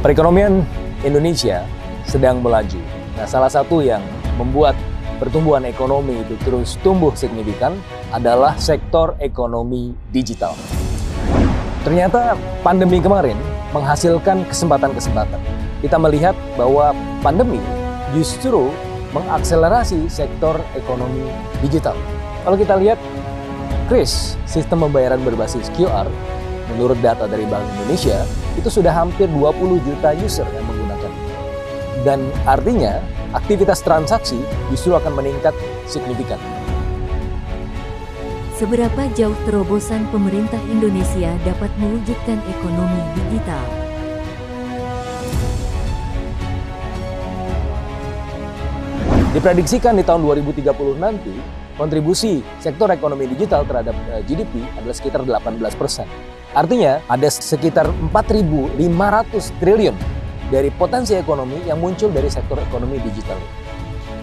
Perekonomian Indonesia sedang melaju. Nah, salah satu yang membuat pertumbuhan ekonomi itu terus tumbuh signifikan adalah sektor ekonomi digital. Ternyata pandemi kemarin menghasilkan kesempatan-kesempatan. Kita melihat bahwa pandemi justru mengakselerasi sektor ekonomi digital. Kalau kita lihat KRIS, sistem pembayaran berbasis QR, menurut data dari Bank Indonesia, itu sudah hampir 20 juta user yang menggunakan. Dan artinya, aktivitas transaksi justru akan meningkat signifikan. Seberapa jauh terobosan pemerintah Indonesia dapat mewujudkan ekonomi digital? Diprediksikan di tahun 2030 nanti, kontribusi sektor ekonomi digital terhadap GDP adalah sekitar 18%. Artinya, ada sekitar 4.500 triliun dari potensi ekonomi yang muncul dari sektor ekonomi digital.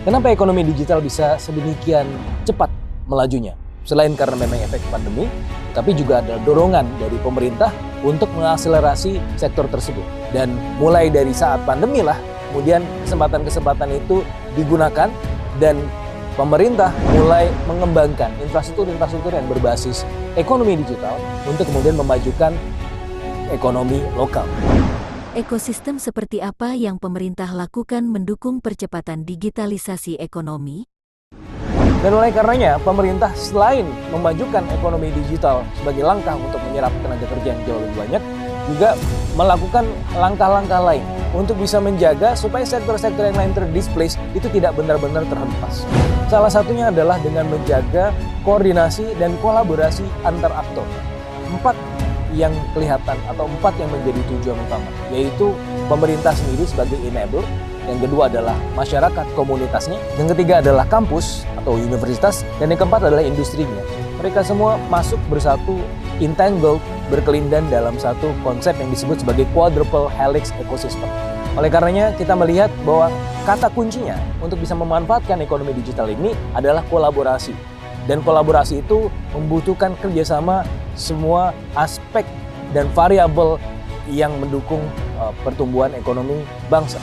Kenapa ekonomi digital bisa sedemikian cepat melajunya? Selain karena memang efek pandemi, tapi juga ada dorongan dari pemerintah untuk mengakselerasi sektor tersebut. Dan mulai dari saat pandemi lah, kemudian kesempatan-kesempatan itu digunakan dan pemerintah mulai mengembangkan infrastruktur-infrastruktur yang berbasis ekonomi digital untuk kemudian memajukan ekonomi lokal. Ekosistem seperti apa yang pemerintah lakukan mendukung percepatan digitalisasi ekonomi? Dan oleh karenanya, pemerintah selain memajukan ekonomi digital sebagai langkah untuk menyerap tenaga kerja yang jauh lebih banyak, juga melakukan langkah-langkah lain untuk bisa menjaga supaya sektor-sektor yang lain terdisplace itu tidak benar-benar terhempas. Salah satunya adalah dengan menjaga koordinasi dan kolaborasi antar aktor. 4 yang kelihatan atau 4 yang menjadi tujuan utama, yaitu pemerintah sendiri sebagai enabler, yang kedua adalah masyarakat komunitasnya, yang ketiga adalah kampus atau universitas, dan yang keempat adalah industrinya. Mereka semua masuk bersatu, entangled, berkelindan dalam satu konsep yang disebut sebagai quadruple helix ecosystem. Oleh karenanya, kita melihat bahwa kata kuncinya untuk bisa memanfaatkan ekonomi digital ini adalah kolaborasi. Dan kolaborasi itu membutuhkan kerjasama semua aspek dan variabel yang mendukung pertumbuhan ekonomi bangsa.